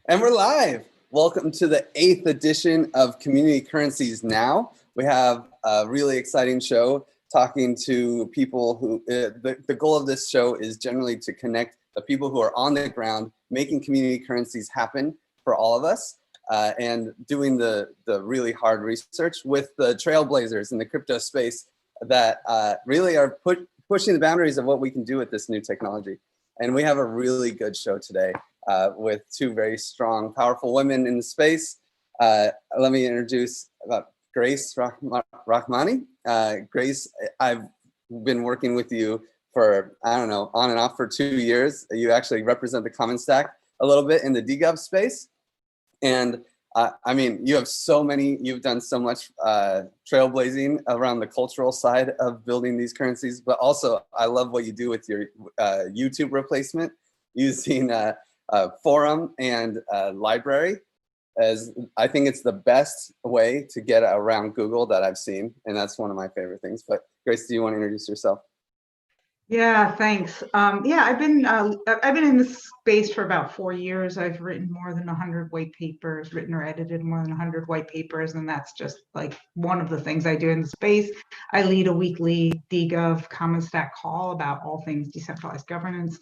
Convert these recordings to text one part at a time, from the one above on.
And we're live. Welcome to the 8th edition of Community Currencies Now. We have a really exciting show talking to people who, the goal of this show is generally to connect the people who are on the ground, making community currencies happen for all of us, and doing the really hard research with the trailblazers in the crypto space that really are pushing the boundaries of what we can do with this new technology. And we have a really good show today with two very strong, powerful women in the space. Let me introduce Grace Rachmany. Grace, I've been working with you for, I don't know, on and off for 2 years. You actually represent the Common Stack a little bit in the DGov space. And I mean, you've done so much trailblazing around the cultural side of building these currencies, but also I love what you do with your YouTube replacement using Forum and Library. As I think it's the best way to get around Google that I've seen, and that's one of my favorite things. But Grace, do you want to introduce yourself? Yeah, thanks. Yeah, I've been in this space for about 4 years. I've written more than 100 white papers, written or edited more than 100 white papers, and that's just like one of the things I do in the space. I lead a weekly DGov Common Stack call about all things decentralized governance.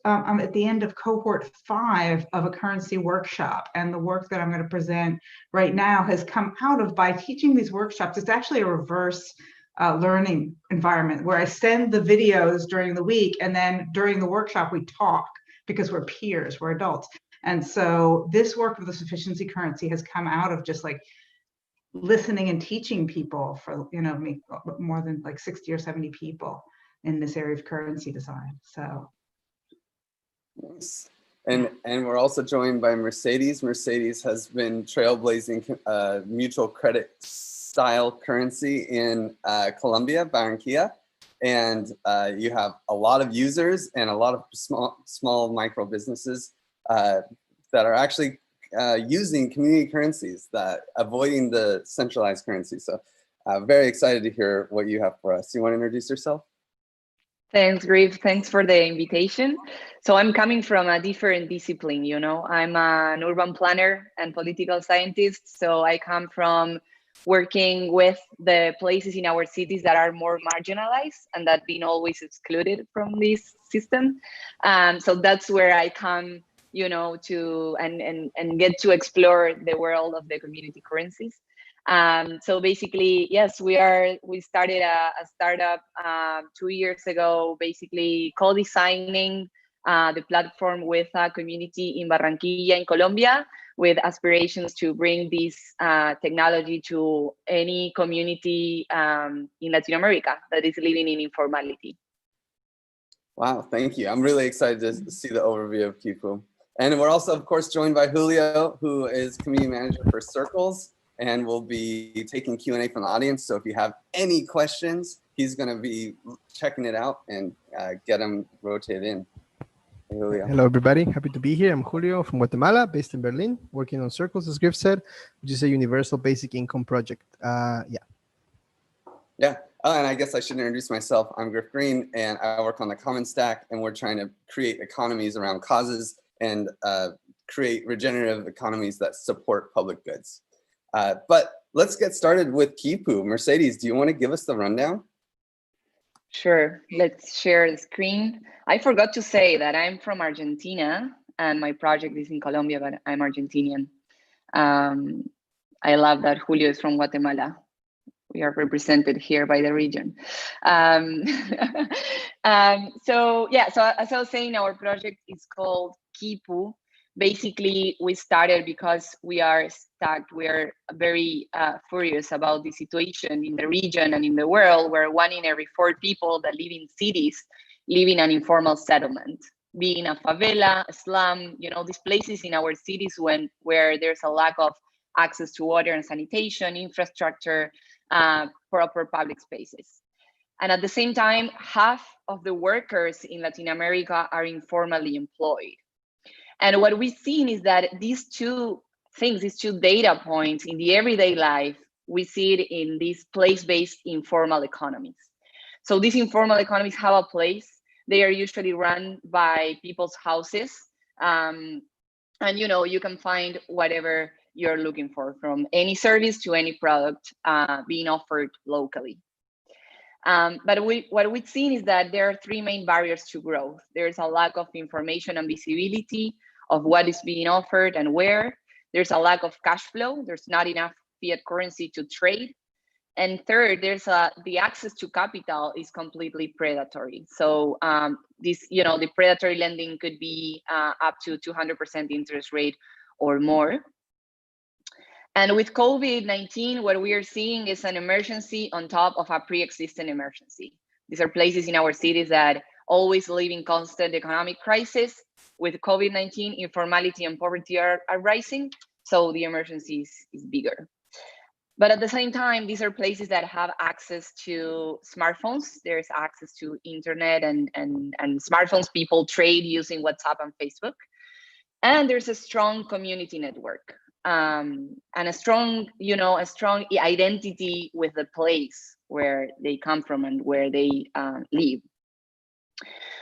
I'm at the end of cohort 5 of a currency workshop, and the work that I'm going to present right now has come out of, by teaching these workshops, it's actually a reverse learning environment where I send the videos during the week, and then during the workshop we talk because we're peers, we're adults. And so this work of the sufficiency currency has come out of just like listening and teaching people for, more than like 60 or 70 people in this area of currency design. So nice. And we're also joined by Mercedes. Mercedes has been trailblazing mutual credit style currency in Colombia, Barranquilla, and you have a lot of users and a lot of small micro businesses that are actually using community currencies, that avoiding the centralized currency. So very excited to hear what you have for us. You want to introduce yourself? Thanks, Griff. Thanks for the invitation. So I'm coming from a different discipline, I'm an urban planner and political scientist. So I come from working with the places in our cities that are more marginalized and that been always excluded from this system. So that's where I come, to and get to explore the world of the community currencies. So basically, yes, we started a startup 2 years ago, basically co-designing the platform with a community in Barranquilla in Colombia, with aspirations to bring this technology to any community in Latin America that is living in informality. Wow, thank you. I'm really excited to see the overview of Quipu. And we're also, of course, joined by Julio, who is community manager for Circles, and we'll be taking Q&A from the audience. So if you have any questions, he's going to be checking it out and get them rotated in. Julio. Hello, everybody. Happy to be here. I'm Julio from Guatemala, based in Berlin, working on Circles, as Griff said, which is a universal basic income project. Yeah. Oh, and I guess I should introduce myself. I'm Griff Green, and I work on the Common Stack, and we're trying to create economies around causes and create regenerative economies that support public goods. But let's get started with Quipu. Mercedes, do you want to give us the rundown? Sure, let's share the screen. I forgot to say that I'm from Argentina and my project is in Colombia, but I'm Argentinian. I love that Julio is from Guatemala. We are represented here by the region. So as I was saying, our project is called Quipu. Basically, we started because we are stuck. We are very furious about the situation in the region and in the world, where 1 in every 4 people that live in cities live in an informal settlement, being a favela, a slum, these places in our cities where there's a lack of access to water and sanitation, infrastructure, proper public spaces. And at the same time, half of the workers in Latin America are informally employed. And what we've seen is that these two things, these two data points in the everyday life, we see it in these place-based informal economies. So these informal economies have a place. They are usually run by people's houses. And you can find whatever you're looking for, from any service to any product being offered locally. But what we've seen is that there are three main barriers to growth. There's a lack of information and visibility of what is being offered and where. There's a lack of cash flow. There's not enough fiat currency to trade. And third, the access to capital is completely predatory. So the predatory lending could be up to 200% interest rate or more. And with COVID-19, what we are seeing is an emergency on top of a pre-existing emergency. These are places in our cities that always live in constant economic crisis. With COVID-19, informality and poverty are rising, so the emergency is bigger. But at the same time, these are places that have access to smartphones. There's access to internet and smartphones. People trade using WhatsApp and Facebook. And there's a strong community network. And a strong identity with the place where they come from and where they live.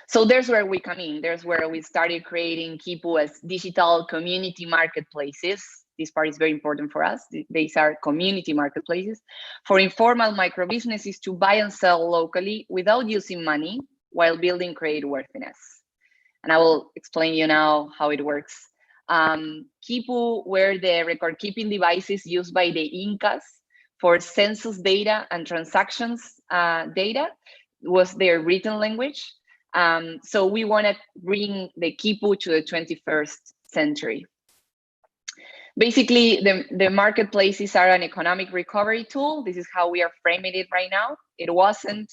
So there's where we come in. There's where we started creating Quipu as digital community marketplaces. This part is very important for us. These are community marketplaces for informal micro businesses to buy and sell locally without using money while building creditworthiness. And I will explain you now how it works. Quipu were the record-keeping devices used by the Incas for census data and transactions data. Was their written language. So we want to bring the Quipu to the 21st century. Basically, the marketplaces are an economic recovery tool. This is how we are framing it right now. It wasn't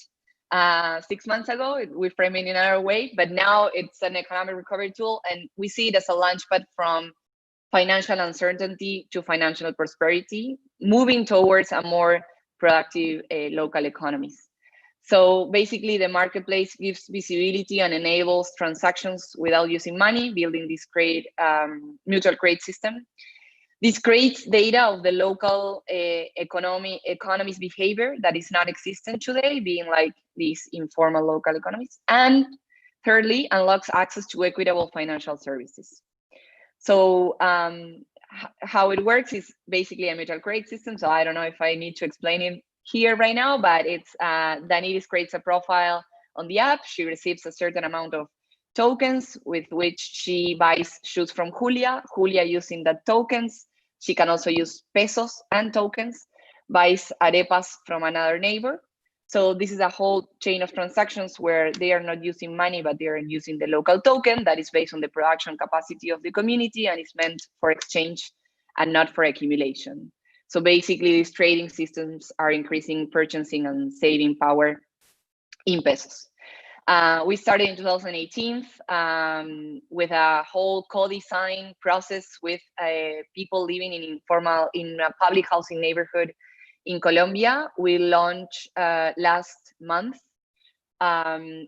6 months ago. We frame it in another way, but now it's an economic recovery tool, and we see it as a launchpad from financial uncertainty to financial prosperity, moving towards a more productive local economies. So basically, the marketplace gives visibility and enables transactions without using money, building this great mutual credit system. This creates data of the local economy's behavior that is not existent today, being like these informal local economies. And thirdly, unlocks access to equitable financial services. So how it works is basically a mutual credit system. So I don't know if I need to explain it here right now, but it's Danilis creates a profile on the app. She receives a certain amount of tokens with which she buys shoes from Julia. Julia using the tokens. She can also use pesos and tokens, buys arepas from another neighbor. So this is a whole chain of transactions where they are not using money, but they are using the local token that is based on the production capacity of the community and is meant for exchange and not for accumulation. So basically, these trading systems are increasing purchasing and saving power in pesos. We started in 2018 with a whole co-design process with people living in a public housing neighborhood in Colombia. We launched last month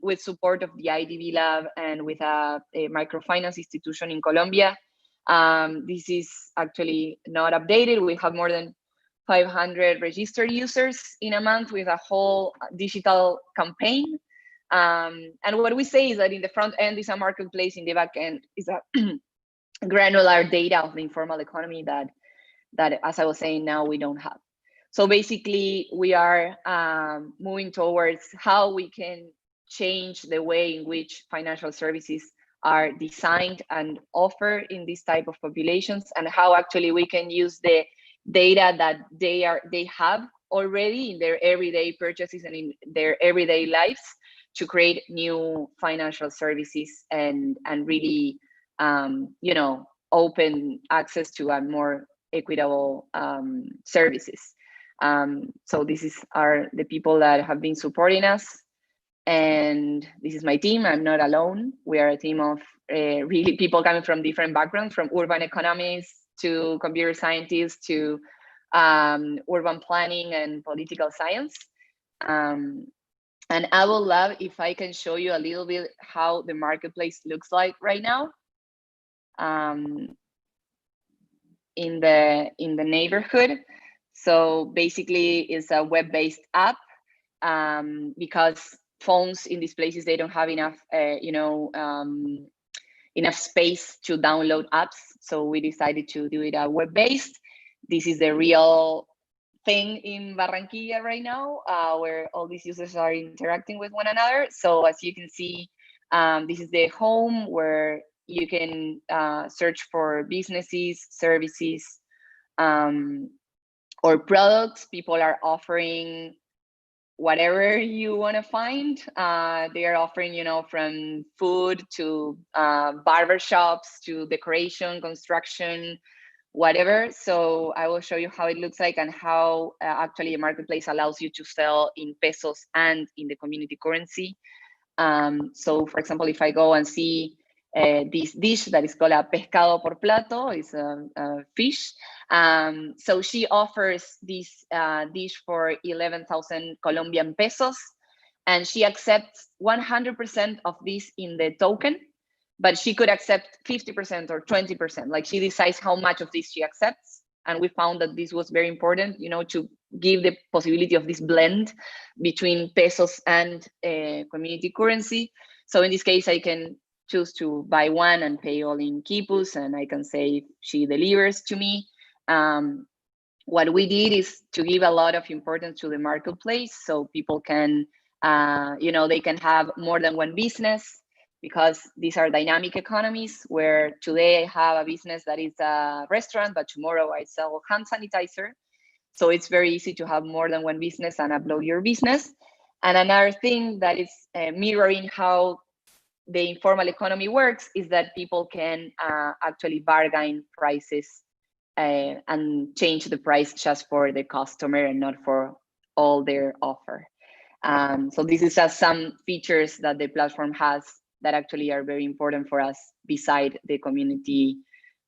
with support of the IDB Lab and with a microfinance institution in Colombia. This is actually not updated. We have more than 500 registered users in a month with a whole digital campaign. And what we say is that in the front end is a marketplace, in the back end is a granular data of the informal economy that, as I was saying, now we don't have. So basically, we are moving towards how we can change the way in which financial services are designed and offered in this type of populations, and how actually we can use the data that they have already in their everyday purchases and in their everyday lives to create new financial services and really open access to a more equitable services. So this are the people that have been supporting us, and this is my team. I'm not alone. We are a team of really people coming from different backgrounds, from urban economists to computer scientists to urban planning and political science. And I would love if I can show you a little bit how the marketplace looks like right now in the neighborhood. So basically, it's a web-based app because phones in these places, they don't have enough enough space to download apps. So we decided to do it web-based. This is the real thing in Barranquilla right now, where all these users are interacting with one another. So as you can see, this is the home where you can search for businesses, services, or products. People are offering whatever you want to find. They are offering, you know, from food to barber shops to decoration, construction, whatever. So I will show you how it looks like and how actually a marketplace allows you to sell in pesos and in the community currency. So for example, if I go and see this dish that is called a pescado por plato, is a fish. So she offers this dish for 11,000 Colombian pesos, and she accepts 100% of this in the token, but she could accept 50% or 20%. Like, she decides how much of this she accepts. And we found that this was very important, you know, to give the possibility of this blend between pesos and community currency. So in this case, I can choose to buy one and pay all in quipus, and I can say she delivers to me. What we did is to give a lot of importance to the marketplace, so people can, you know, they can have more than one business, because these are dynamic economies where today I have a business that is a restaurant, but tomorrow I sell hand sanitizer. So it's very easy to have more than one business and upload your business. And another thing that is mirroring how the informal economy works is that people can actually bargain prices and change the price just for the customer and not for all their offer. So this is just some features that the platform has that actually are very important for us beside the community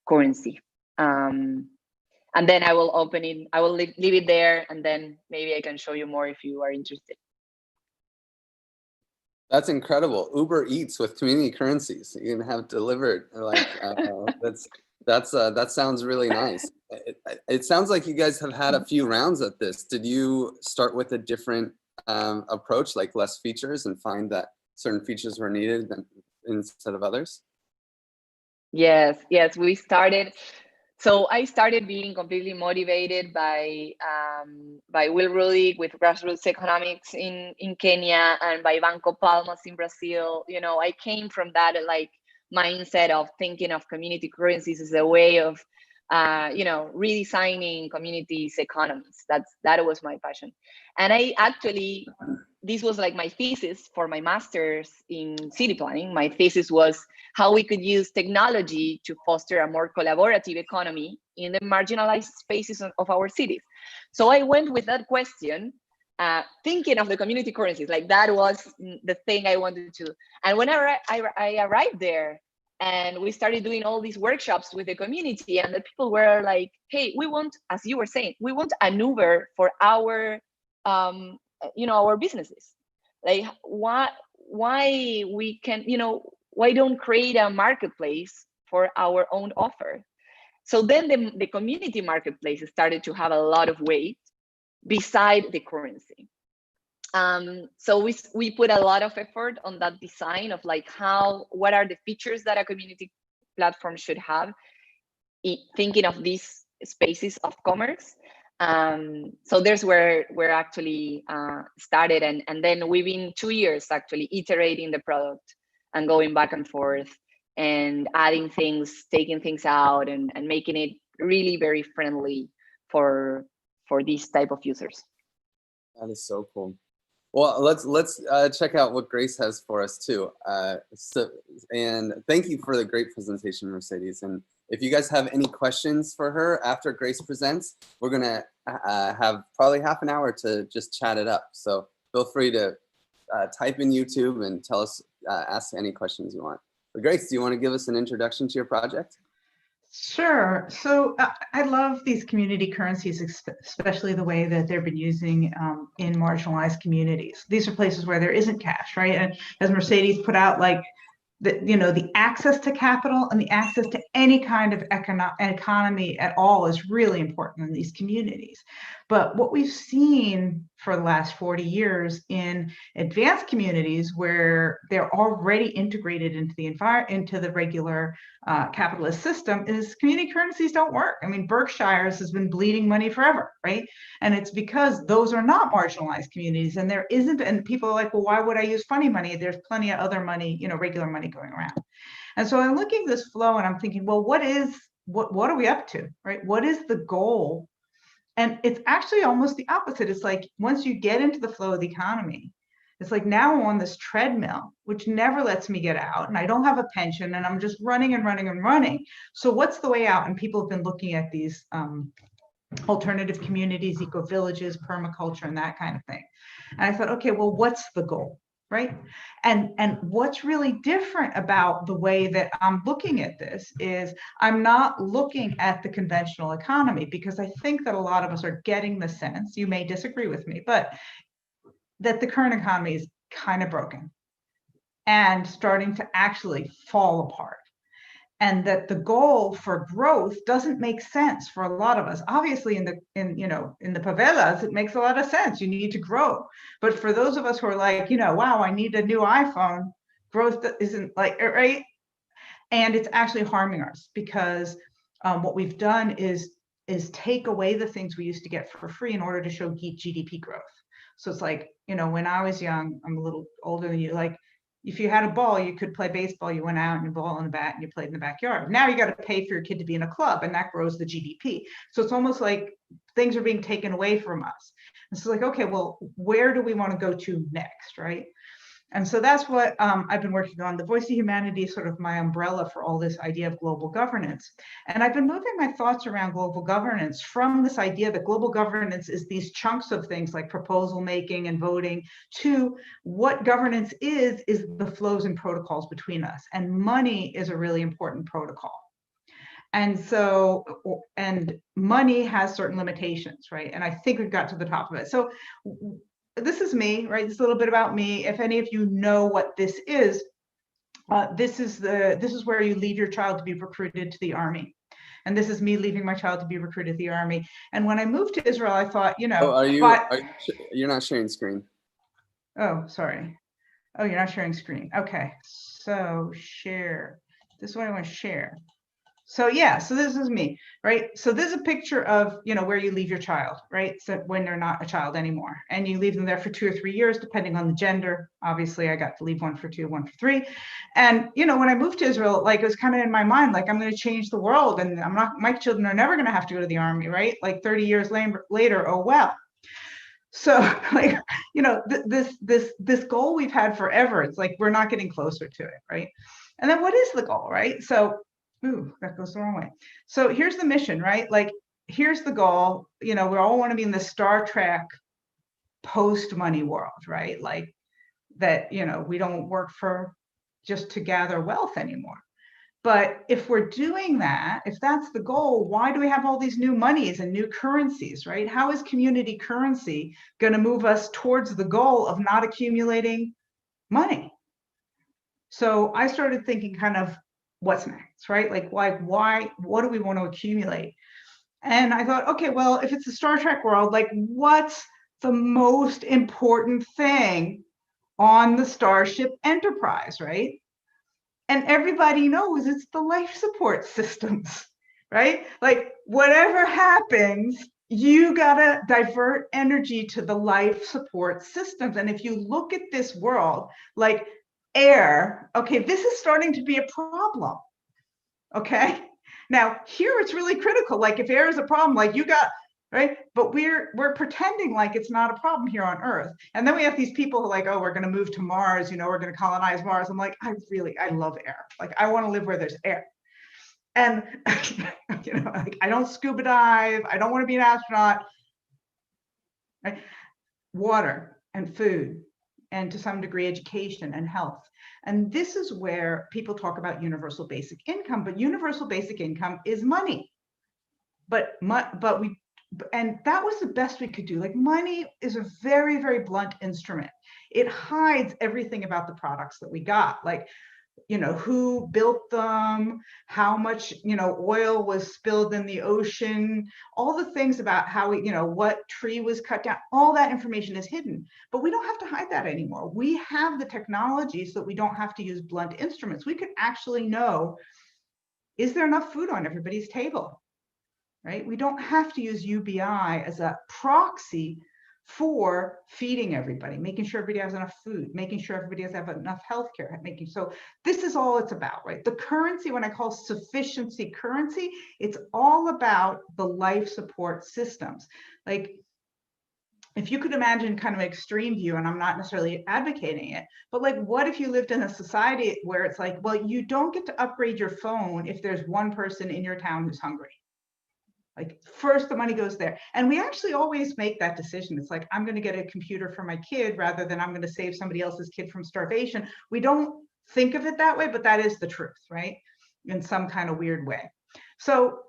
currency. And then I will open it, I will leave it there, and then maybe I can show you more if you are interested. That's incredible. Uber Eats with community currencies. You can have delivered. Like that sounds really nice. It sounds like you guys have had a few rounds at this. Did you start with a different approach, like less features, and find that certain features were needed instead of others? Yes, we started. So I started being completely motivated by Will Rudik with grassroots economics in Kenya, and by Banco Palmas in Brazil. You know, I came from that like mindset of thinking of community currencies as a way of you know, redesigning communities' economies. That was my passion. And I actually, this was like my thesis for my master's in city planning. My thesis was how we could use technology to foster a more collaborative economy in the marginalized spaces of our cities. So I went with that question, thinking of the community currencies, like that was the thing I wanted to. And when I arrived there, and we started doing all these workshops with the community, and the people were like, hey, we want, as you were saying, we want an Uber for our, you know, our businesses. Like, why we can, you know, why don't create a marketplace for our own offer? So then the community marketplace started to have a lot of weight beside the currency. So we put a lot of effort on that design of like what are the features that a community platform should have, thinking of these spaces of commerce. So there's where we're actually started, and then we've been 2 years actually iterating the product and going back and forth and adding things, taking things out, and making it really very friendly for these type of users. That is so cool. Well, let's check out what Grace has for us too. And thank you for the great presentation, Mercedes. And if you guys have any questions for her after Grace presents, we're gonna have probably half an hour to just chat it up. So feel free to type in YouTube and tell us, ask any questions you want. But Grace, do you want to give us an introduction to your project? Sure. So I love these community currencies, especially the way that they've been using in marginalized communities. These are places where there isn't cash, right? And as Mercedes put out, like, the access to capital and the access to any kind of economy at all is really important in these communities. But what we've seen for the last 40 years in advanced communities where they're already integrated into the regular capitalist system is community currencies don't work. I mean, Berkshire's has been bleeding money forever, right? And it's because those are not marginalized communities, and there isn't, and people are like, well, why would I use funny money? There's plenty of other money, regular money going around. And so I'm looking at this flow and I'm thinking, well, what are we up to, right? What is the goal? And it's actually almost the opposite. It's like once you get into the flow of the economy, it's like now I'm on this treadmill, which never lets me get out, and I don't have a pension, and I'm just running and running and running. So what's the way out? And people have been looking at these alternative communities, eco-villages, permaculture, and that kind of thing. And I thought, okay, well, what's the goal? Right. And what's really different about the way that I'm looking at this is I'm not looking at the conventional economy, because I think that a lot of us are getting the sense, you may disagree with me, but that the current economy is kind of broken and starting to actually fall apart. And that the goal for growth doesn't make sense for a lot of us. Obviously, in the favelas, it makes a lot of sense. You need to grow. But for those of us who are like, wow, I need a new iPhone, growth isn't like, right? And it's actually harming us, because what we've done is take away the things we used to get for free in order to show GDP growth. So it's like, when I was young, I'm a little older than you, like, if you had a ball, you could play baseball. You went out and you ball in the bat and you played in the backyard. Now you got to pay for your kid to be in a club, and that grows the GDP. So it's almost like things are being taken away from us. And so like, okay, well, where do we want to go to next, right? And so that's what I've been working on. The Voice of Humanity is sort of my umbrella for all this idea of global governance. And I've been moving my thoughts around global governance from this idea that global governance is these chunks of things like proposal making and voting, to what governance is the flows and protocols between us. And money is a really important protocol. And so, and money has certain limitations, right? And I think we've got to the top of it. So this is me, right? This is a little bit about me. If any of you know what this is where you leave your child to be recruited to the army. And this is me leaving my child to be recruited to the army. And when I moved to Israel, I thought, you're not sharing screen. Oh, sorry. Oh, you're not sharing screen. Okay. So share. This is what I want to share. So yeah, so this is me, right? So this is a picture of, where you leave your child, right? So when they're not a child anymore, and you leave them there for 2 or 3 years, depending on the gender. Obviously, I got to leave one for 2, one for 3. And, when I moved to Israel, like, it was kind of in my mind, like, I'm going to change the world, and my children are never going to have to go to the army, right? Like 30 years later, oh, well. So like, this goal we've had forever, it's like, we're not getting closer to it, right? And then what is the goal, right? So, ooh, that goes the wrong way. So here's the mission, right? Like, here's the goal. We all want to be in the Star Trek post-money world, right? Like that, we don't work for just to gather wealth anymore. But if we're doing that, if that's the goal, why do we have all these new monies and new currencies, right? How is community currency going to move us towards the goal of not accumulating money? So I started thinking kind of, what's next, right? Like, why, what do we want to accumulate? And I thought, okay, well, if it's a Star Trek world, like, what's the most important thing on the Starship Enterprise, right? And everybody knows it's the life support systems, right? Like, whatever happens, you gotta divert energy to the life support systems. And if you look at this world, like, air, okay, this is starting to be a problem, okay? Now, here it's really critical, like, if air is a problem, like, you got, right? But we're pretending like it's not a problem here on Earth. And then we have these people who are like, oh, we're gonna move to Mars, we're gonna colonize Mars. I'm like, I love air. Like, I wanna live where there's air. And, like, I don't scuba dive, I don't wanna be an astronaut, right? Water and food, and to some degree, education and health. And this is where people talk about universal basic income, but universal basic income is money. And that was the best we could do. Like, money is a very, very blunt instrument. It hides everything about the products that we got. Like, you know, who built them, how much, you know, oil was spilled in the ocean, all the things about how, you know, what tree was cut down, all that information is hidden. But we don't have to hide that anymore. We have the technology so that we don't have to use blunt instruments. We could actually know, is there enough food on everybody's table, right? We don't have to use UBI as a proxy for feeding everybody, making sure everybody has enough food, making sure everybody has enough healthcare, so this is all it's about, right? The currency, when I call sufficiency currency, it's all about the life support systems. Like, if you could imagine kind of an extreme view, and I'm not necessarily advocating it, but like, what if you lived in a society where it's like, well, you don't get to upgrade your phone if there's one person in your town who's hungry. Like, first the money goes there. And we actually always make that decision. It's like, I'm going to get a computer for my kid rather than I'm going to save somebody else's kid from starvation. We don't think of it that way, but that is the truth, right? In some kind of weird way. So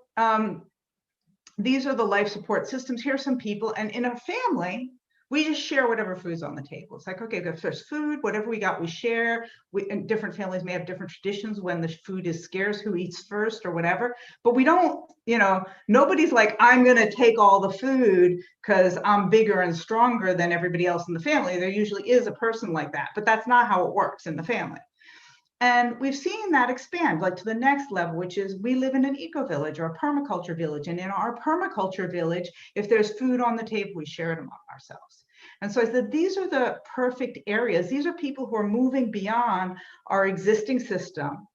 these are the life support systems. Here's some people. And in a family, we just share whatever food's on the table. It's like, okay, if there's food, whatever we got, we share. And different families may have different traditions when the food is scarce, who eats first or whatever. But we don't, you know, nobody's like, I'm going to take all the food because I'm bigger and stronger than everybody else in the family. There usually is a person like that, but that's not how it works in the family. And we've seen that expand like to the next level, which is we live in an eco-village or a permaculture village. And in our permaculture village, if there's food on the table, we share it among ourselves. And so I said, these are the perfect areas. These are people who are moving beyond our existing system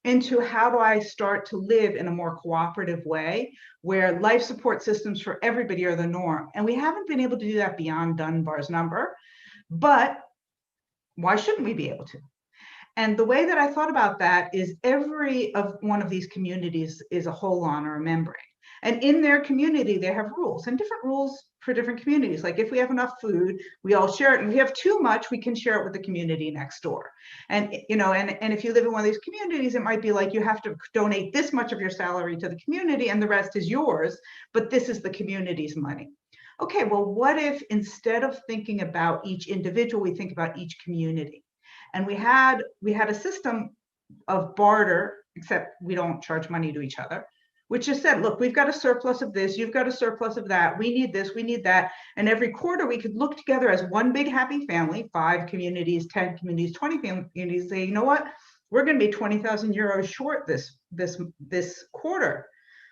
into how do I start to live in a more cooperative way where life support systems for everybody are the norm. And we haven't been able to do that beyond Dunbar's number, but why shouldn't we be able to? And the way that I thought about that is every one of these communities is a hold-on or a membrane. And in their community, they have rules, and different rules for different communities. Like if we have enough food, we all share it. And if we have too much, we can share it with the community next door. And, you know, and if you live in one of these communities, it might be like you have to donate this much of your salary to the community and the rest is yours, but this is the community's money. Okay, well, what if instead of thinking about each individual, we think about each community? And we had a system of barter, except we don't charge money to each other, which just said, look, we've got a surplus of this, you've got a surplus of that, we need this, we need that. And every quarter we could look together as one big happy family, 5 communities, 10 communities, 20 communities, say, you know what, we're going to be 20,000 euros short this quarter.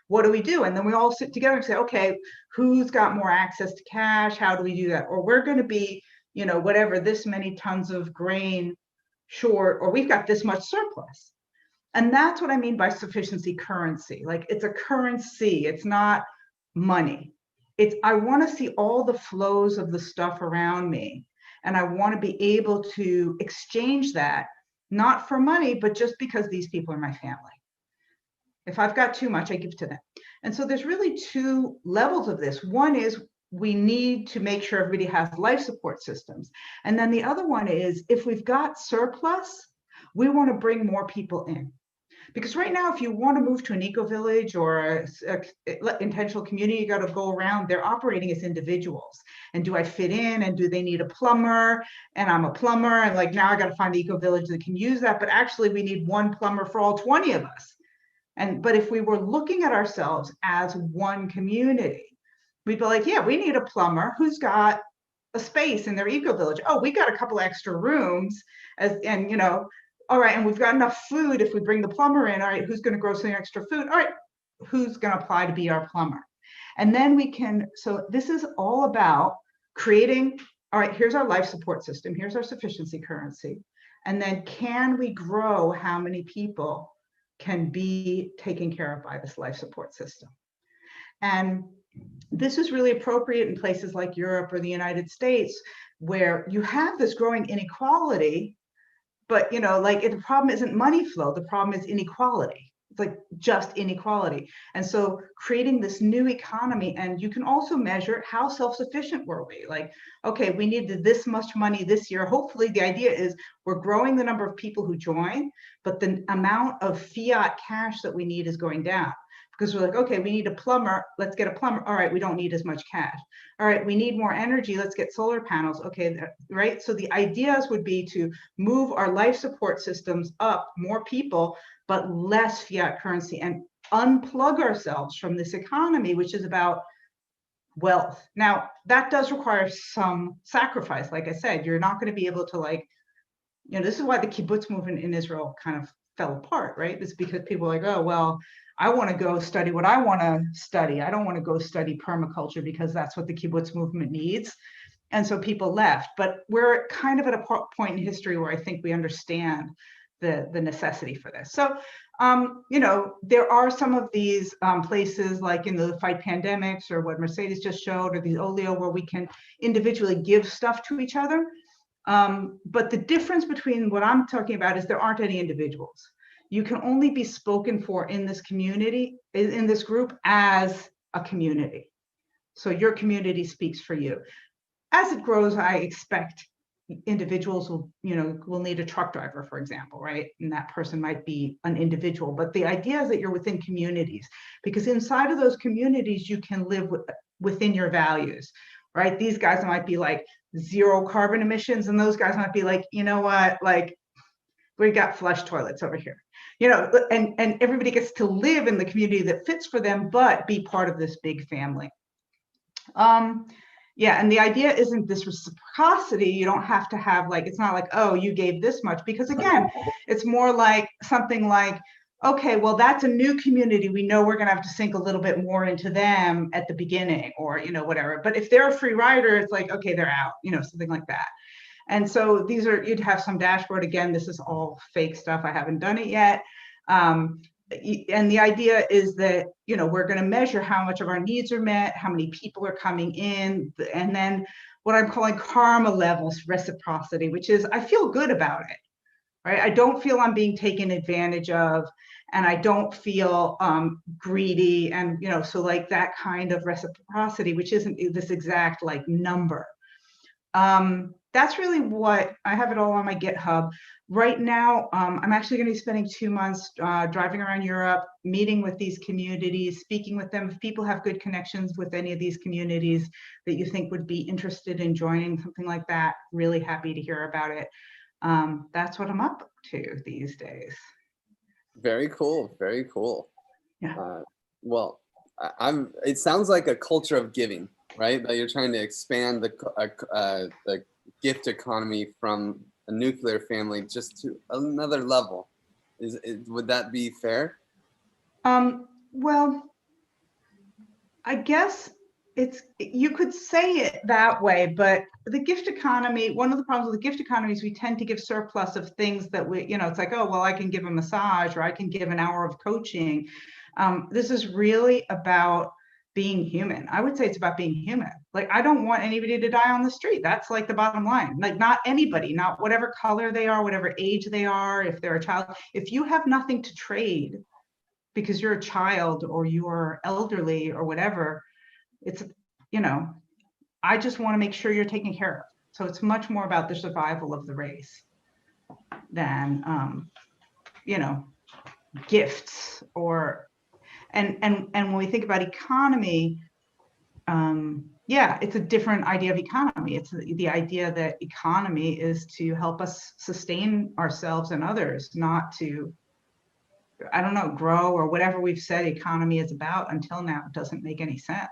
What do we do? And then we all sit together and say, okay, who's got more access to cash? How do we do that? Or we're going to be, you know, whatever, this many tons of grain short, or we've got this much surplus. And that's what I mean by sufficiency currency. Like, it's a currency, it's not money. It's, I want to see all the flows of the stuff around me. And I want to be able to exchange that, not for money, but just because these people are my family. If I've got too much, I give to them. And so there's really 2 levels of this. One is we need to make sure everybody has life support systems. And then the other one is, if we've got surplus, we want to bring more people in. Because right now, if you want to move to an eco-village or a intentional community, you got to go around, they're operating as individuals. And do I fit in? And do they need a plumber? And I'm a plumber. And like, now I got to find the eco-village that can use that. But actually, we need one plumber for all 20 of us. But if we were looking at ourselves as one community, we'd be like, yeah, we need a plumber who's got a space in their eco-village. Oh, we got a couple extra rooms, and you know, all right, and we've got enough food if we bring the plumber in. All right, who's going to grow some extra food? All right, who's going to apply to be our plumber? And then we can, so this is all about creating, all right, here's our life support system, here's our sufficiency currency. And then can we grow how many people can be taken care of by this life support system? And this is really appropriate in places like Europe or the United States, where you have this growing inequality, but you know, like the problem isn't money flow, the problem is inequality. It's like just inequality. And so creating this new economy, and you can also measure how self-sufficient were we? Like, okay, we needed this much money this year. Hopefully the idea is we're growing the number of people who join, but the amount of fiat cash that we need is going down. because we're like, okay, we need a plumber, let's get a plumber. All right, we don't need as much cash. All right, we need more energy, let's get solar panels. Okay, right? So the ideas would be to move our life support systems up, more people, but less fiat currency, and unplug ourselves from this economy, which is about wealth. Now, that does require some sacrifice. Like I said, you're not going to be able to, like, you know, this is why the kibbutz movement in Israel kind of fell apart, right? It's because people are like, oh, well, I want to go study what I want to study. I don't want to go study permaculture because that's what the kibbutz movement needs. And so people left. But we're kind of at a point in history where I think we understand the necessity for this. So, you know, there are some of these places like in the Fight Pandemics, or what Mercedes just showed, or the Olio, where we can individually give stuff to each other. But the difference between what I'm talking about is there aren't any individuals. You can only be spoken for in this community, in this group, as a community. So your community speaks for you. As it grows, I expect individuals will, you know, will need a truck driver, for example, right? And that person might be an individual. But the idea is that you're within communities, because inside of those communities, you can live within your values, right? These guys might be like zero carbon emissions, and those guys might be like, you know what, like, we got flush toilets over here, you know, and everybody gets to live in the community that fits for them, but be part of this big family. Yeah, and the idea isn't this reciprocity. You don't have to have, like, it's not like, oh, you gave this much, because again, it's more like something like, okay, well, that's a new community. We know we're going to have to sink a little bit more into them at the beginning, or, you know, whatever. But if they're a free rider, it's like, okay, they're out, you know, something like that. And so these are, you'd have some dashboard. Again, this is all fake stuff. I haven't done it yet. And the idea is that, you know, we're going to measure how much of our needs are met, how many people are coming in, and then what I'm calling karma levels reciprocity, which is I feel good about it, right? I don't feel I'm being taken advantage of, and I don't feel greedy, and, you know, so like that kind of reciprocity, which isn't this exact like number. That's really what I have it all on my GitHub. Right now, I'm actually going to be spending 2 months driving around Europe, meeting with these communities, speaking with them. If people have good connections with any of these communities that you think would be interested in joining something like that, really happy to hear about it. That's what I'm up to these days. Very cool. Very cool. Yeah. Well, it sounds like a culture of giving, right? That you're trying to expand the gift economy from a nuclear family just to another level. Would that be fair? Well, I guess you could say it that way, but the gift economy, one of the problems with the gift economy is we tend to give surplus of things that we, you know, it's like, oh, well, I can give a massage, or I can give an hour of coaching. This is really about being human. I would say it's about being human. Like, I don't want anybody to die on the street. That's like the bottom line. Like, not anybody, not whatever color they are, whatever age they are, if they're a child. If you have nothing to trade because you're a child or you're elderly or whatever, it's, you know, I just want to make sure you're taken care of. So it's much more about the survival of the race than, you know, gifts or, and when we think about economy, yeah, it's a different idea of economy. It's the idea that economy is to help us sustain ourselves and others, not to, I don't know, grow, or whatever we've said economy is about until now. It doesn't make any sense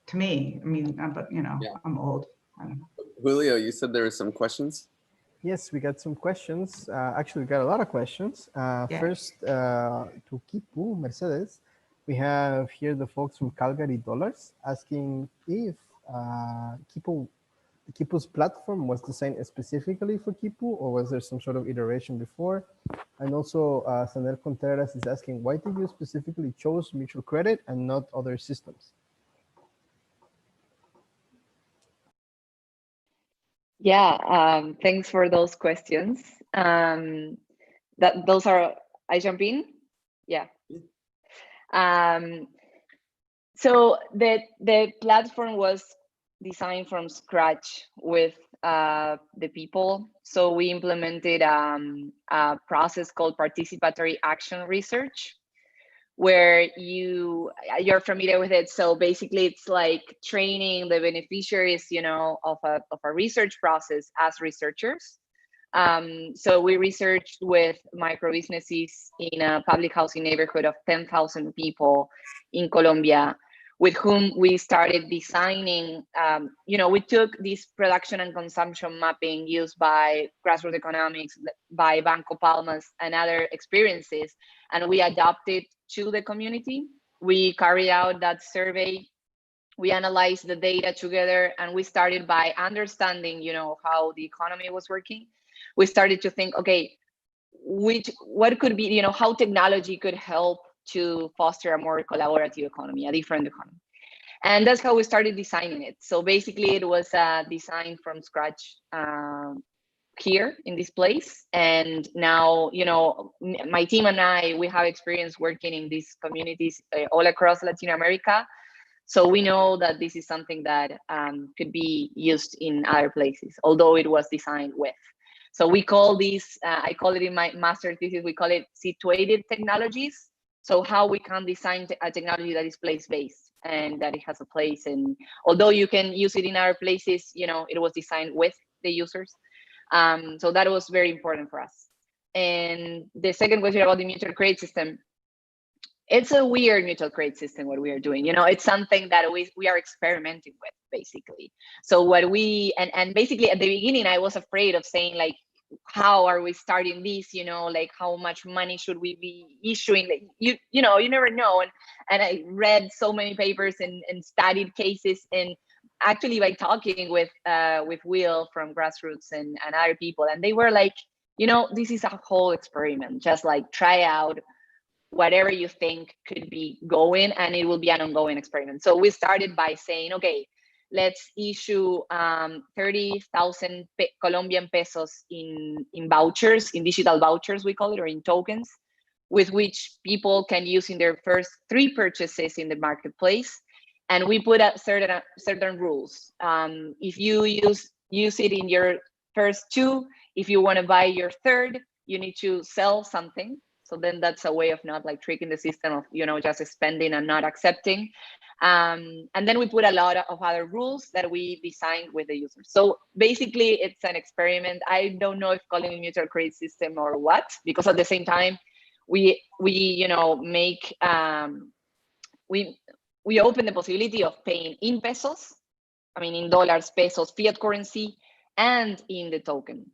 to me. I mean, but you know, yeah. I'm old. I don't know. Julio, you said there were some questions? Yes, we got some questions. Actually, we got a lot of questions. Yeah. First, to Quipu, Mercedes, we have here the folks from Calgary Dollars asking if Quipu's platform was designed specifically for Quipu, or was there some sort of iteration before? And also, Sanel Contreras is asking, why did you specifically choose mutual credit and not other systems? Yeah, thanks for those questions. Those are, I jump in? Yeah. So the platform was designed from scratch with the people. So we implemented a process called participatory action research, where you're familiar with it. So basically it's like training the beneficiaries, you know, of a research process as researchers. So we researched with micro businesses in a public housing neighborhood of 10,000 people in Colombia, with whom we started designing, you know, we took this production and consumption mapping used by grassroots economics, by Banco Palmas and other experiences, and we adapted to the community. We carried out that survey, we analyzed the data together, and we started by understanding, you know, how the economy was working. We started to think, okay, what could be, you know, how technology could help to foster a more collaborative economy, a different economy. And that's how we started designing it. So basically it was designed from scratch here in this place. And now, you know, my team and I, we have experience working in these communities all across Latin America. So we know that this is something that could be used in other places, although it was designed with. So we call these, I call it in my master's thesis, we call it situated technologies. So how we can design a technology that is place-based and that it has a place. And although you can use it in other places, you know, it was designed with the users. So that was very important for us. And the second question about the mutual credit system, it's a weird mutual credit system, what we are doing. You know, it's something that we are experimenting with, basically. So what we, and basically at the beginning, I was afraid of saying like, how are we starting this, you know, like how much money should we be issuing? Like, you know, you never know. And I read so many papers and studied cases, and actually by talking with Will from Grassroots and other people, and they were like, you know, this is a whole experiment, just like try out whatever you think could be going, and it will be an ongoing experiment. So we started by saying, okay, let's issue 30,000 Colombian pesos in vouchers, in digital vouchers, we call it, or in tokens, with which people can use in their first 3 purchases in the marketplace. And we put out certain rules. If you use it in your first 2, if you want to buy your third, you need to sell something. So then that's a way of not like tricking the system of, you know, just spending and not accepting. And then we put a lot of other rules that we designed with the users. So basically it's an experiment. I don't know if calling it a mutual credit system or what, because at the same time, we you know, make, we open the possibility of paying in pesos, I mean, in dollars, pesos, fiat currency, and in the token.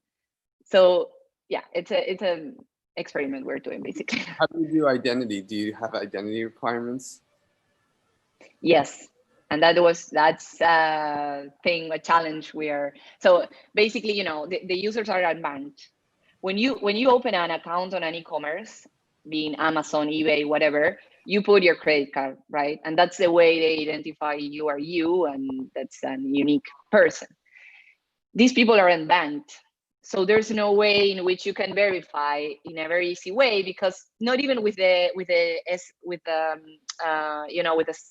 So yeah, it's a experiment we're doing, basically. How do you do identity? Do you have identity requirements? Yes, and that's a challenge we are. So basically, you know, the users are unbanked. When you open an account on an e-commerce, being Amazon, eBay, whatever, you put your credit card, right? And that's the way they identify you are you, and that's a unique person. These people are unbanked. So there's no way in which you can verify in a very easy way, because not even with their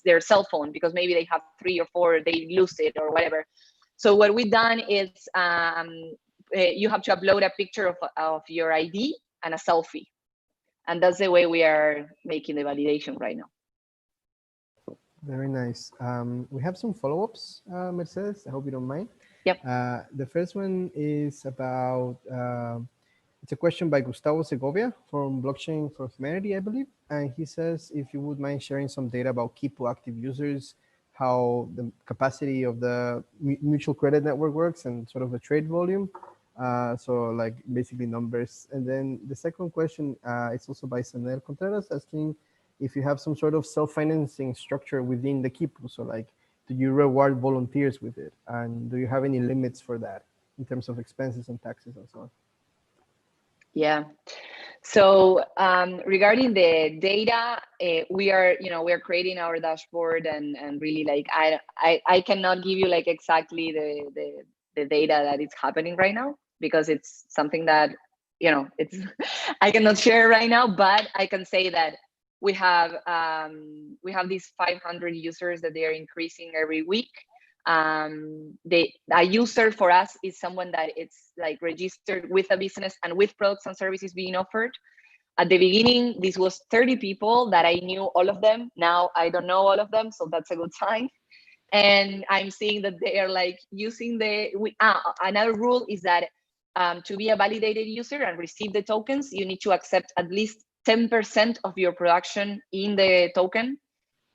their cell phone, because maybe they have 3 or 4, they lose it or whatever. So what we've done is you have to upload a picture of your ID and a selfie, and that's the way we are making the validation right now. Very nice. We have some follow-ups, Mercedes. I hope you don't mind. Yep. The first one is about, it's a question by Gustavo Segovia from Blockchain for Humanity, I believe. And he says, if you would mind sharing some data about Quipu active users, how the capacity of the mutual credit network works, and sort of the trade volume. So like basically numbers. And then the second question, it's also by Sanel Contreras, asking if you have some sort of self-financing structure within the Quipu. So like, do you reward volunteers with it? And do you have any limits for that in terms of expenses and taxes and so on? Yeah. So regarding the data, we are creating our dashboard, and really like I cannot give you like exactly the data that is happening right now, because it's something that, you know, it's I cannot share right now, but I can say that we have these 500 users that they are increasing every week. A user for us is someone that it's like registered with a business and with products and services being offered. At the beginning, this was 30 people that I knew all of them. Now I don't know all of them, so that's a good sign. And I'm seeing that they are like using another rule is that to be a validated user and receive the tokens, you need to accept at least 10% of your production in the token.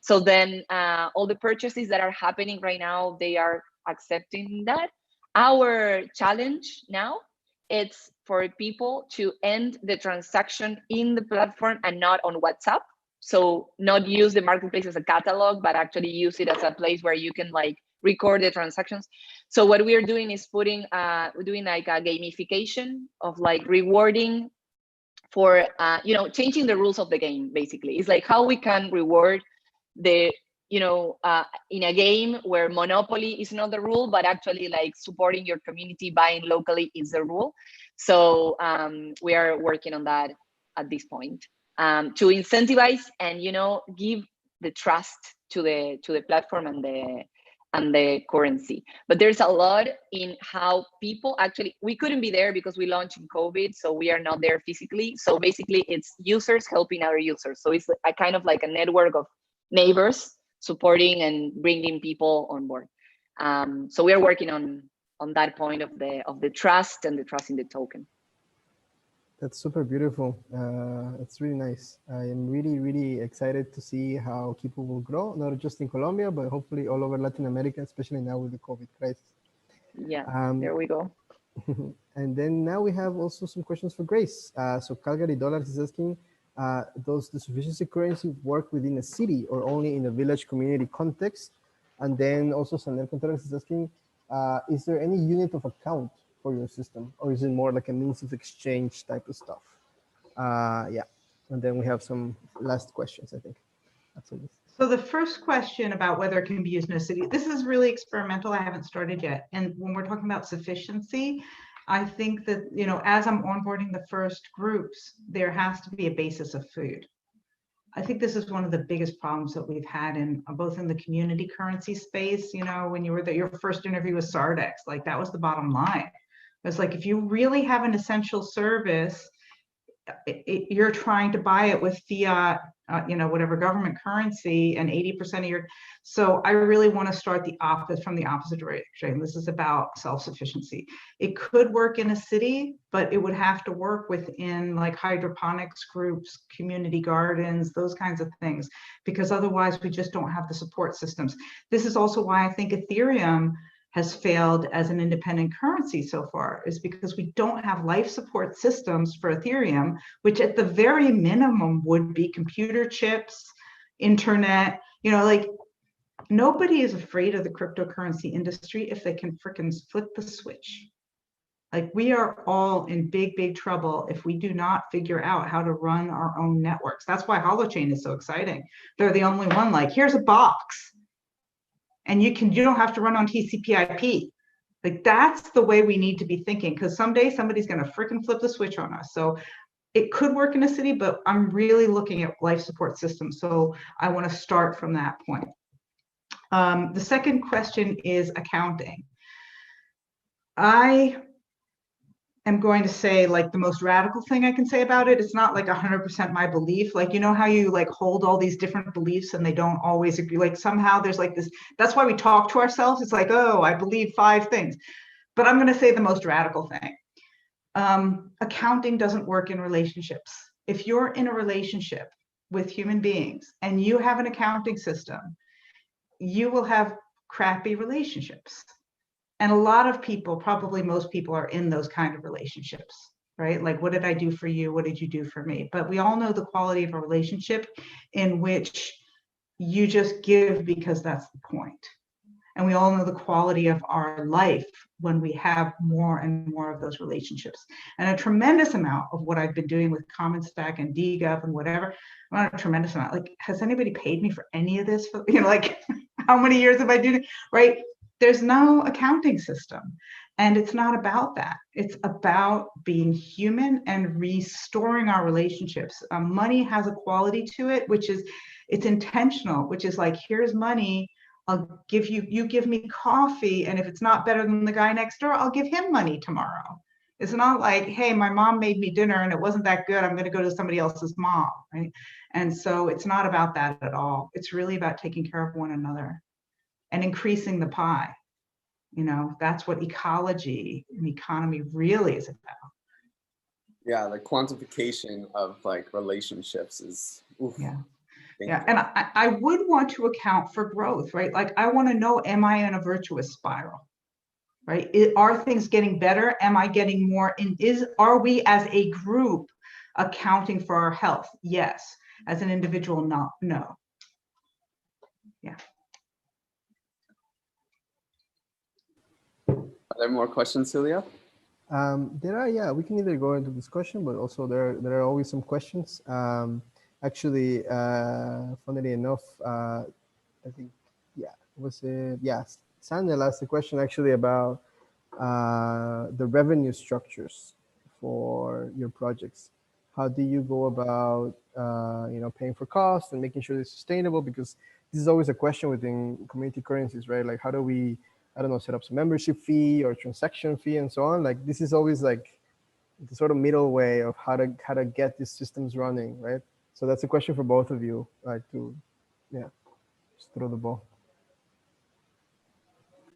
So then all the purchases that are happening right now, they are accepting that. Our challenge now, it's for people to end the transaction in the platform and not on WhatsApp. So not use the marketplace as a catalog, but actually use it as a place where you can like record the transactions. So what we are doing is doing like a gamification of like rewarding for, changing the rules of the game, basically. It's like how we can reward the, in a game where monopoly is not the rule, but actually like supporting your community, buying locally is the rule. So we are working on that at this point to incentivize and, give the trust to the platform and the currency. But there's a lot in how people actually, we couldn't be there because we launched in COVID, so we are not there physically. So basically it's users helping other users. So it's a kind of like a network of neighbors supporting and bringing people on board. So we are working on that point of the trust and the trust in the token. That's super beautiful. It's really nice. I am really, really excited to see how Quipu will grow, not just in Colombia, but hopefully all over Latin America, especially now with the COVID crisis. Yeah, there we go. And then now we have also some questions for Grace. So Calgary Dollars is asking, does the sufficiency currency work within a city or only in a village community context? And then also Sanel Contreras is asking, is there any unit of account for your system, or is it more like a means of exchange type of stuff? Yeah, and then we have some last questions, I think. So the first question about whether it can be used in a city, this is really experimental. I haven't started yet. And when we're talking about sufficiency, I think that, as I'm onboarding the first groups, there has to be a basis of food. I think this is one of the biggest problems that we've had in both in the community currency space. When you were there, your first interview with Sardex, like that was the bottom line. It's like, if you really have an essential service, you're trying to buy it with fiat, whatever government currency, and 80% of your. So I really want to start from the opposite direction. This is about self-sufficiency. It could work in a city, but it would have to work within like hydroponics groups, community gardens, those kinds of things, because otherwise we just don't have the support systems. This is also why I think Ethereum has failed as an independent currency so far, is because we don't have life support systems for Ethereum, which at the very minimum would be computer chips, internet, like nobody is afraid of the cryptocurrency industry if they can frickin' flip the switch. Like we are all in big, big trouble if we do not figure out how to run our own networks. That's why Holochain is so exciting. They're the only one, like, here's a box. And you don't have to run on TCP/IP. Like that's the way we need to be thinking, because someday somebody's going to freaking flip the switch on us. So it could work in a city, but I'm really looking at life support systems. So I want to start from that point. The second question is accounting. I am going to say like the most radical thing I can say about it. It's not like 100% my belief. Like, how you like hold all these different beliefs and they don't always agree. Like somehow there's like this, that's why we talk to ourselves. It's like, oh, I believe 5 things, but I'm going to say the most radical thing. Accounting doesn't work in relationships. If you're in a relationship with human beings and you have an accounting system, you will have crappy relationships. And a lot of people, probably most people, are in those kind of relationships, right? Like, what did I do for you? What did you do for me? But we all know the quality of a relationship in which you just give because that's the point. And we all know the quality of our life when we have more and more of those relationships. And a tremendous amount of what I've been doing with Common Stack and DGov and whatever, not a tremendous amount. Like, has anybody paid me for any of this? Like, how many years have I done it, right? There's no accounting system, and it's not about that. It's about being human and restoring our relationships. Money has a quality to it, which is, it's intentional, which is like, here's money, I'll give you, you give me coffee, and if it's not better than the guy next door, I'll give him money tomorrow. It's not like, hey, my mom made me dinner and it wasn't that good, I'm going to go to somebody else's mom, right? And so it's not about that at all. It's really about taking care of one another and increasing the pie. You know, that's what ecology and economy really is about. Yeah, the quantification of like relationships is, oof, Yeah. thank Yeah, you. and I would want to account for growth, right? Like I want to know, am I in a virtuous spiral, right? Are things getting better? Am I getting more in, are we as a group accounting for our health? Yes. As an individual, no. Yeah. Are there more questions, Celia? There are, yeah, we can either go into discussion, but also there are always some questions. Actually, funnily enough, I think, yeah, was it, yes, Sanel asked a question actually about the revenue structures for your projects. How do you go about, paying for costs and making sure it's sustainable? Because this is always a question within community currencies, right? Like, how do we, I don't know, set up some membership fee or transaction fee and so on? Like, this is always like the sort of middle way of how to get these systems running, right? So that's a question for both of you, like to, yeah, just throw the ball.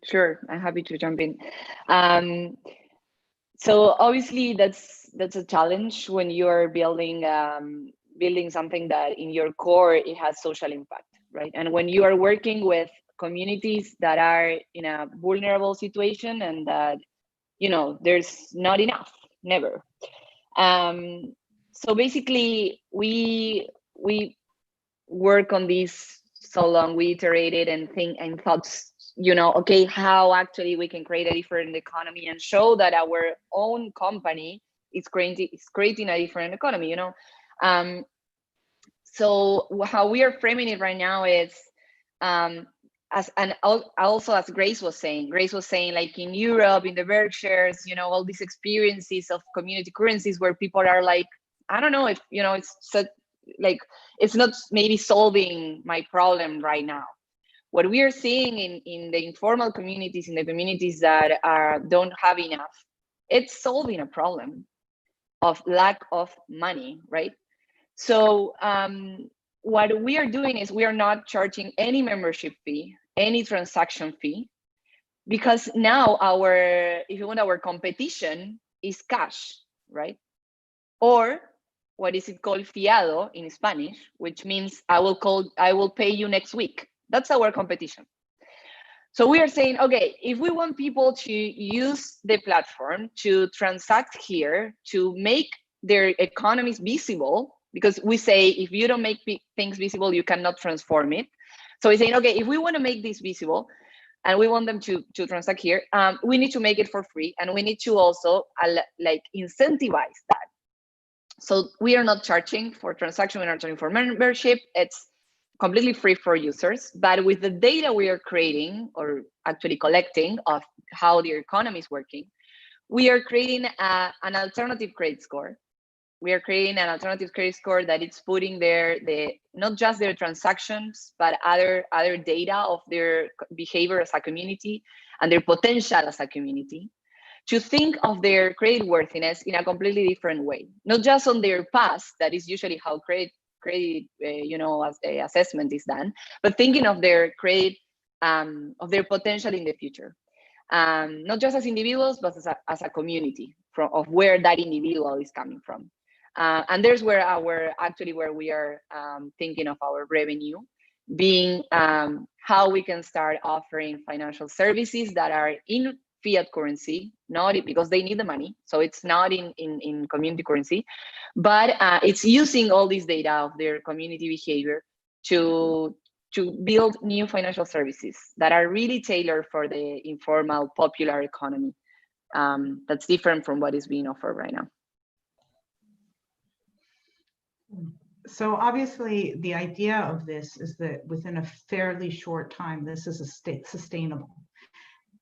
Sure, I'm happy to jump in. So obviously that's a challenge when you are building something that in your core it has social impact, right? And when you are working with communities that are in a vulnerable situation and that, you know, there's not enough, never. So basically we work on this so long, we iterated and thought, you know, okay, how actually we can create a different economy and show that our own company is creating a different economy, you know. So how we are framing it right now is, also as Grace was saying, like in Europe, in the Berkshires, you know, all these experiences of community currencies where people are like, I don't know if, you know, it's such, like, it's not maybe solving my problem right now. What we are seeing in the informal communities, in the communities that don't have enough, it's solving a problem of lack of money, right? So what we are doing is we are not charging any membership fee, any transaction fee, because now if you want, our competition is cash, right? Or what is it called, fiado in Spanish, which means I will pay you next week. That's our competition. So we are saying, okay, if we want people to use the platform to transact here, to make their economies visible, because we say if you don't make things visible, you cannot transform it. So we're saying, okay, if we want to make this visible and we want them to transact here, we need to make it for free, and we need to also like incentivize that. So we are not charging for transaction, we're not charging for membership. It's completely free for users, but with the data we are creating, or actually collecting, of how the economy is working, we are creating an alternative credit score. We are creating an alternative credit score that it's putting there not just their transactions, but other data of their behavior as a community and their potential as a community, to think of their credit worthiness in a completely different way, not just on their past, that is usually how credit you know, as a assessment is done, but thinking of their credit, of their potential in the future, not just as individuals, but as a community, of where that individual is coming from. And there's where we are thinking of our revenue being, how we can start offering financial services that are in fiat currency, not because they need the money, so it's not in community currency, but it's using all this data of their community behavior to build new financial services that are really tailored for the informal popular economy, that's different from what is being offered right now. So obviously the idea of this is that within a fairly short time, this is sustainable.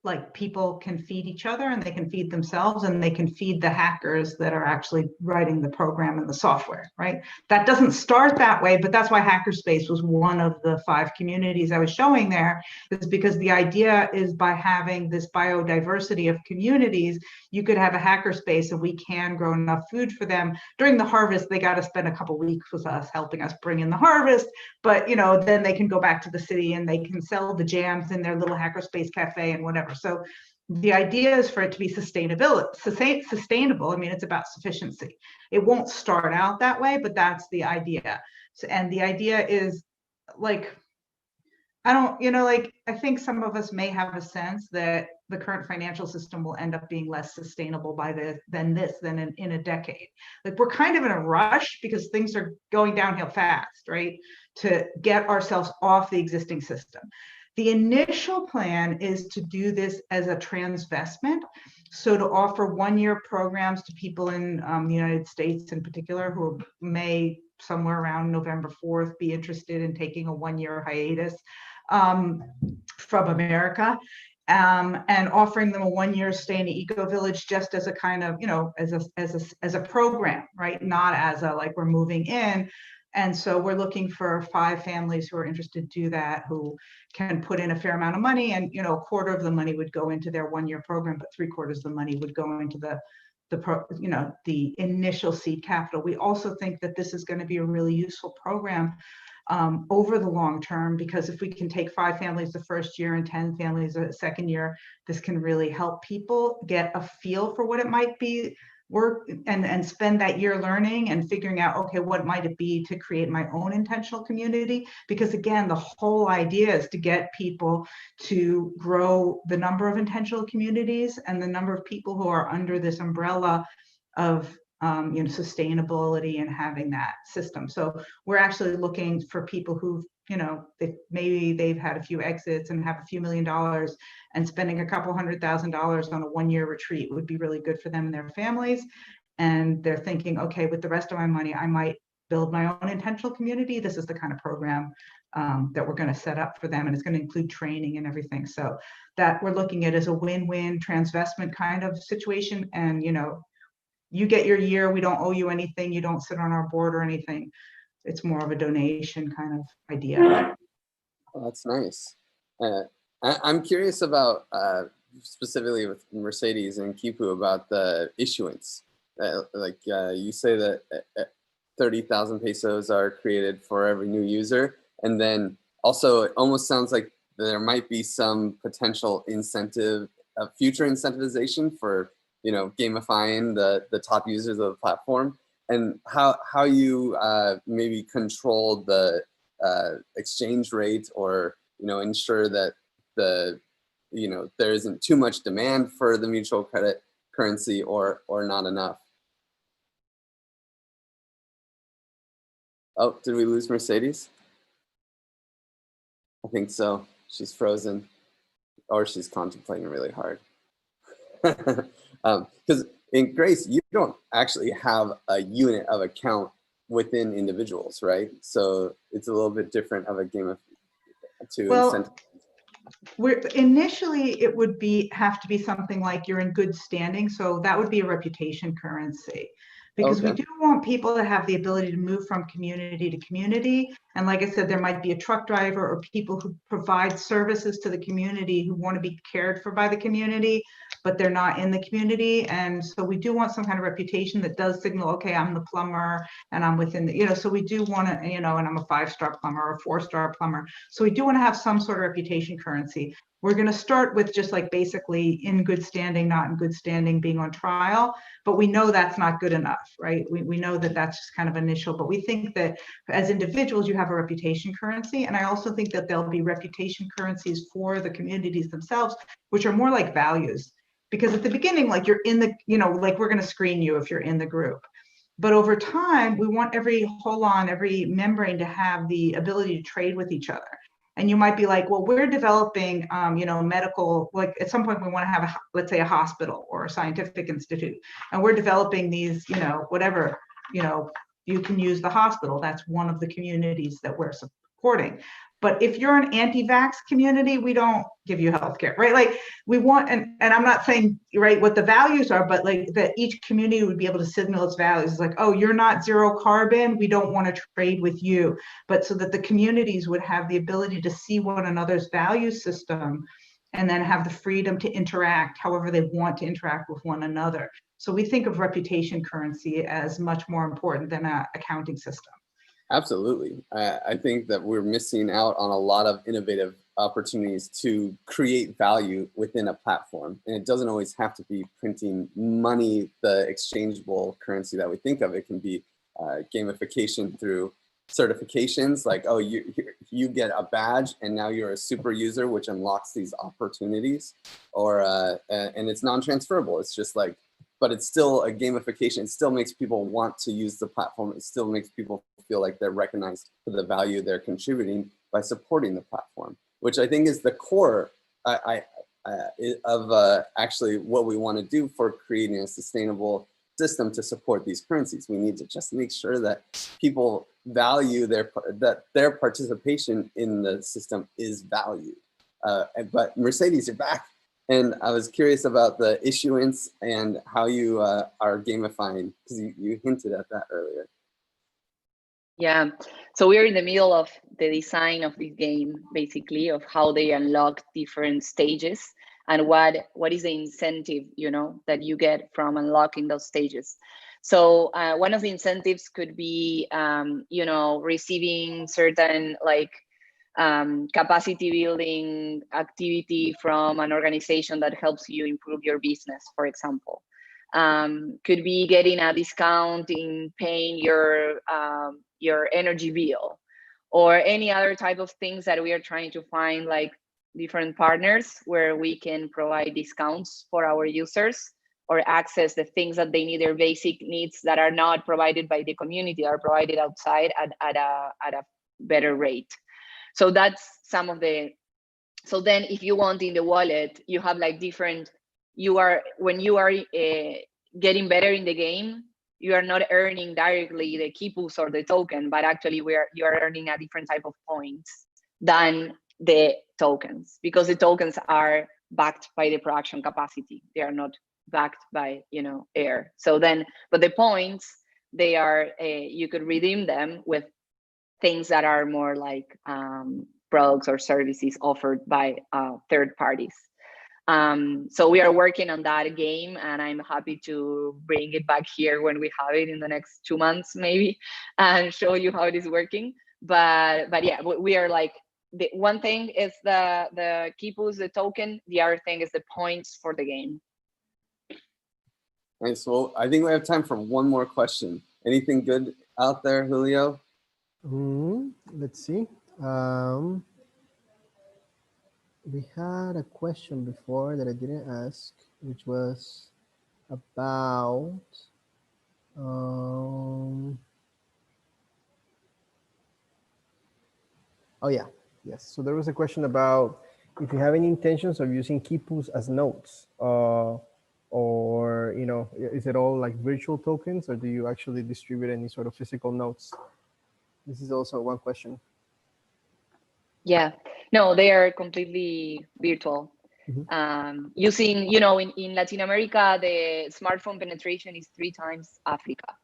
like people can feed each other and they can feed themselves and they can feed the hackers that are actually writing the program and the software, right? That doesn't start that way, but that's why Hackerspace was one of the 5 communities I was showing there, is because the idea is by having this biodiversity of communities, you could have a hackerspace and we can grow enough food for them. During the harvest, they got to spend a couple weeks with us helping us bring in the harvest, but you know, then they can go back to the city and they can sell the jams in their little hackerspace cafe and whatever. So the idea is for it to be sustainable. I mean, it's about sufficiency. It won't start out that way, but that's the idea. So, and the idea is like, I don't, you know, like, I think some of us may have a sense that the current financial system will end up being less sustainable than in a decade. Like, we're kind of in a rush because things are going downhill fast, right? To get ourselves off the existing system. The initial plan is to do this as a transvestment. So to offer 1-year programs to people in the United States in particular, who may somewhere around November 4th be interested in taking a 1-year hiatus from America, and offering them a 1-year stay in the eco village just as a kind of, you know, as a program, right? Not as a, like, we're moving in. And so we're looking for 5 families who are interested to do that, who can put in a fair amount of money, and, you know, 1/4 of the money would go into their 1-year program, but 3/4 of the money would go into the initial seed capital. We also think that this is going to be a really useful program over the long term, because if we can take 5 families the first year and 10 families the second year, this can really help people get a feel for what it might be work and spend that year learning and figuring out, okay, what might it be to create my own intentional community? Because again, the whole idea is to get people to grow the number of intentional communities and the number of people who are under this umbrella of you know, sustainability and having that system. So we're actually looking for people who, you know, maybe they've had a few exits and have a few $1 million, and spending a couple $100,000 on a 1-year retreat would be really good for them and their families. And they're thinking, okay, with the rest of my money, I might build my own intentional community. This is the kind of program that we're going to set up for them, and it's going to include training and everything. So that we're looking at as a win-win transvestment kind of situation. And, you know, you get your year, we don't owe you anything, you don't sit on our board or anything. It's more of a donation kind of idea. Oh, that's nice. I'm curious about, specifically with Mercedes and Quipu, about the issuance. You say that 30,000 pesos are created for every new user. And then also it almost sounds like there might be some potential incentive, future incentivization for, you know, gamifying the top users of the platform, and how you maybe control the exchange rate, or, you know, ensure that you know, there isn't too much demand for the mutual credit currency, or not enough. Oh, did we lose Mercedes? I think so. She's frozen, or she's contemplating really hard. Because in Grace, you don't actually have a unit of account within individuals, right? So it's a little bit different of a game to incentivize. Initially, it would have to be something like you're in good standing. So that would be a reputation currency, because we do want people to have the ability to move from community to community. And like I said, there might be a truck driver or people who provide services to the community who want to be cared for by the community, but they're not in the community. And so we do want some kind of reputation that does signal, okay, I'm the plumber and I'm within the, you know, so we do want to, you know, and I'm a 5-star plumber or a 4-star plumber. So we do want to have some sort of reputation currency. We're going to start with just like basically in good standing, not in good standing, being on trial, but we know that's not good enough, right? We know that that's just kind of initial, but we think that as individuals, you have a reputation currency. And I also think that there'll be reputation currencies for the communities themselves, which are more like values. Because at the beginning, like you're in the, you know, like we're going to screen you if you're in the group. But over time, we want every every membrane to have the ability to trade with each other. And you might be like, well, we're developing, you know, medical, like at some point we want to have, let's say, a hospital or a scientific institute. And we're developing these, you know, whatever, you know, you can use the hospital. That's one of the communities that we're supporting. But if you're an anti-vax community, we don't give you healthcare, right? Like we want, and I'm not saying, right, what the values are, but like that each community would be able to signal its values. It's like, oh, you're not zero carbon, we don't want to trade with you. But so that the communities would have the ability to see one another's value system and then have the freedom to interact however they want to interact with one another. So we think of reputation currency as much more important than an accounting system. Absolutely. I think that we're missing out on a lot of innovative opportunities to create value within a platform. And it doesn't always have to be printing money, the exchangeable currency that we think of. It can be gamification through certifications, like, oh, you get a badge and now you're a super user, which unlocks these opportunities, or and it's non-transferable. It's just like, but it's still a gamification. It still makes people want to use the platform. It still makes people feel like they're recognized for the value they're contributing by supporting the platform, which I think is the core of actually what we want to do for creating a sustainable system to support these currencies. We need to just make sure that people value that their participation in the system is valued. But Mercedes, you're back. And I was curious about the issuance and how you are gamifying, because you hinted at that earlier. Yeah, so we're in the middle of the design of this game, basically, of how they unlock different stages and what is the incentive, you know, that you get from unlocking those stages. So one of the incentives could be, you know, receiving certain like capacity building activity from an organization that helps you improve your business, for example. Could be getting a discount in paying your energy bill, or any other type of things that we are trying to find, like different partners where we can provide discounts for our users or access the things that they need, their basic needs that are not provided by the community, are provided outside at a better rate. So that's some of the, so then if you want in the wallet, you have like different, when you are getting better in the game, you are not earning directly the Quipus or the token, but actually you are earning a different type of points than the tokens, because the tokens are backed by the production capacity. They are not backed by, you know, air. So then, but the points, they are, you could redeem them with things that are more like products or services offered by third parties. So we are working on that game, and I'm happy to bring it back here when we have it in the next 2 months, maybe, and show you how it is working. But yeah, we are like, the one thing is the Quipus, the token. The other thing is the points for the game. Nice. Well, I think we have time for one more question. Anything good out there, Julio? Let's see. We had a question before that I didn't ask, which was about oh yeah, yes. So there was a question about if you have any intentions of using Quipus as nodes, or, you know, is it all like virtual tokens, or do you actually distribute any sort of physical nodes? This is also one question. Yeah, no, they are completely virtual. Using, you know, in Latin America, the smartphone penetration is 3 times Africa.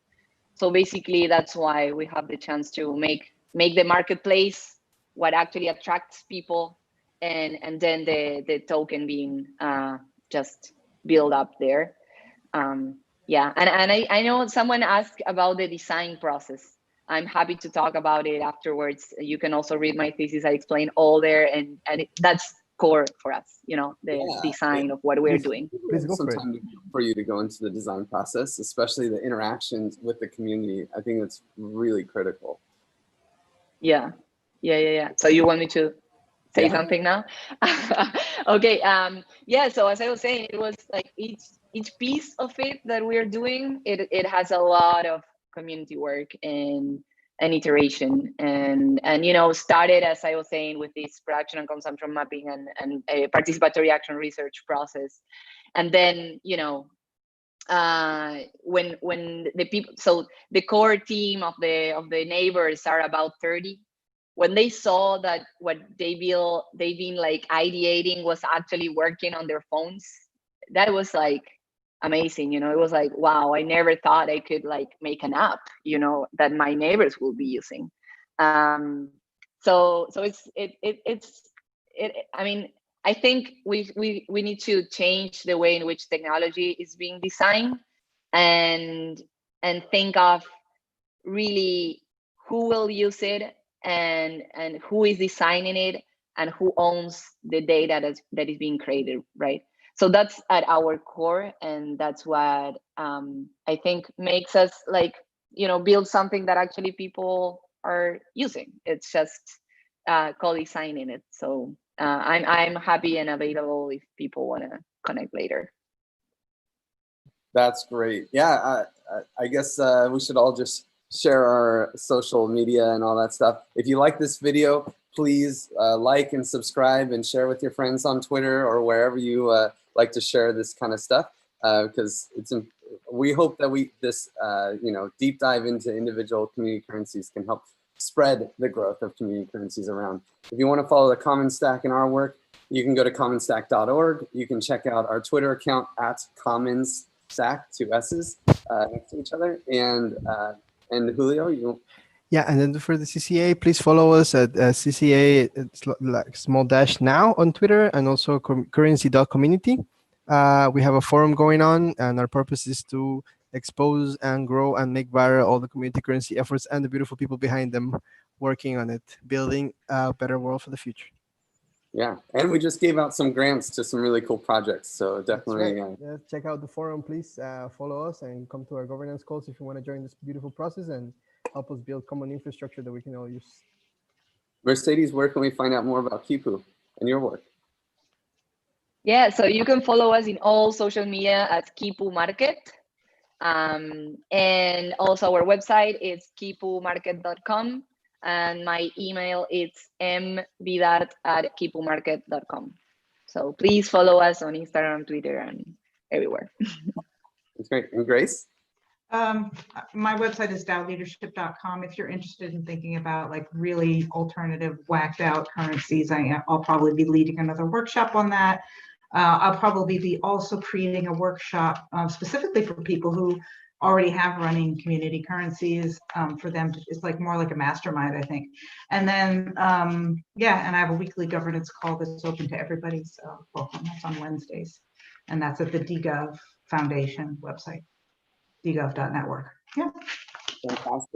So basically, that's why we have the chance to make the marketplace what actually attracts people, and then the token being just built up there. Yeah, and I know someone asked about the design process. I'm happy to talk about it afterwards. You can also read my thesis. I explain all there, and that's core for us, you know, the design of what we're doing. Please go some for it. time for you to go into the design process, especially the interactions with the community. I think that's really critical. Yeah. So you want me to say something now? Okay. Yeah. So as I was saying, it was like each piece of it that we're doing, it has a lot of community work and iteration, and you know, started, as I was saying, with this production and consumption mapping and a participatory action research process. And then, you know, when the people, so the core team of the neighbors are about 30. when they saw that what they've been like ideating was actually working on their phones, that was like amazing. You know, it was like, wow, I never thought I could like make an app, you know, that my neighbors will be using. So I mean, I think we need to change the way in which technology is being designed, and think of really who will use it, and who is designing it, and who owns the data that is being created, right? So that's at our core, and that's what I think makes us like, you know, build something that actually people are using. It's just co-designing it. So I'm happy and available if people want to connect later. That's great. Yeah, I guess we should all just share our social media and all that stuff. If you like this video, please like and subscribe and share with your friends on Twitter or wherever you like to share this kind of stuff, because we hope that you know, deep dive into individual community currencies can help spread the growth of community currencies around. If you want to follow the Common Stack in our work, you can go to commonstack.org. You can check out our Twitter account at commonsstack, 2 S's next to each other. And Julio, Yeah, and then for the CCA, please follow us at CCA, it's like _now on Twitter, and also currency.community. We have a forum going on, and our purpose is to expose and grow and make viral all the community currency efforts and the beautiful people behind them working on it, building a better world for the future. yeah, and we just gave out some grants to some really cool projects, so definitely. Right. Check out the forum, please. Follow us and come to our governance calls if you want to join this beautiful process and help us build common infrastructure that we can all use. Mercedes, where can we find out more about Quipu and your work? Yeah, so you can follow us in all social media at Quipu Market. And also our website is quippumarket.com, and my email is mbidart@quippumarket.com. So please follow us on Instagram, Twitter, and everywhere. That's great. And Grace? My website is dowleadership.com. If you're interested in thinking about like really alternative, whacked out currencies, I'll probably be leading another workshop on that. I'll probably be also creating a workshop specifically for people who already have running community currencies, for them to, it's like more like a mastermind, I think. And then, yeah, and I have a weekly governance call that's open to everybody. So welcome, that's on Wednesdays. And that's at the DGov Foundation website, dgov.network. Yeah. Fantastic.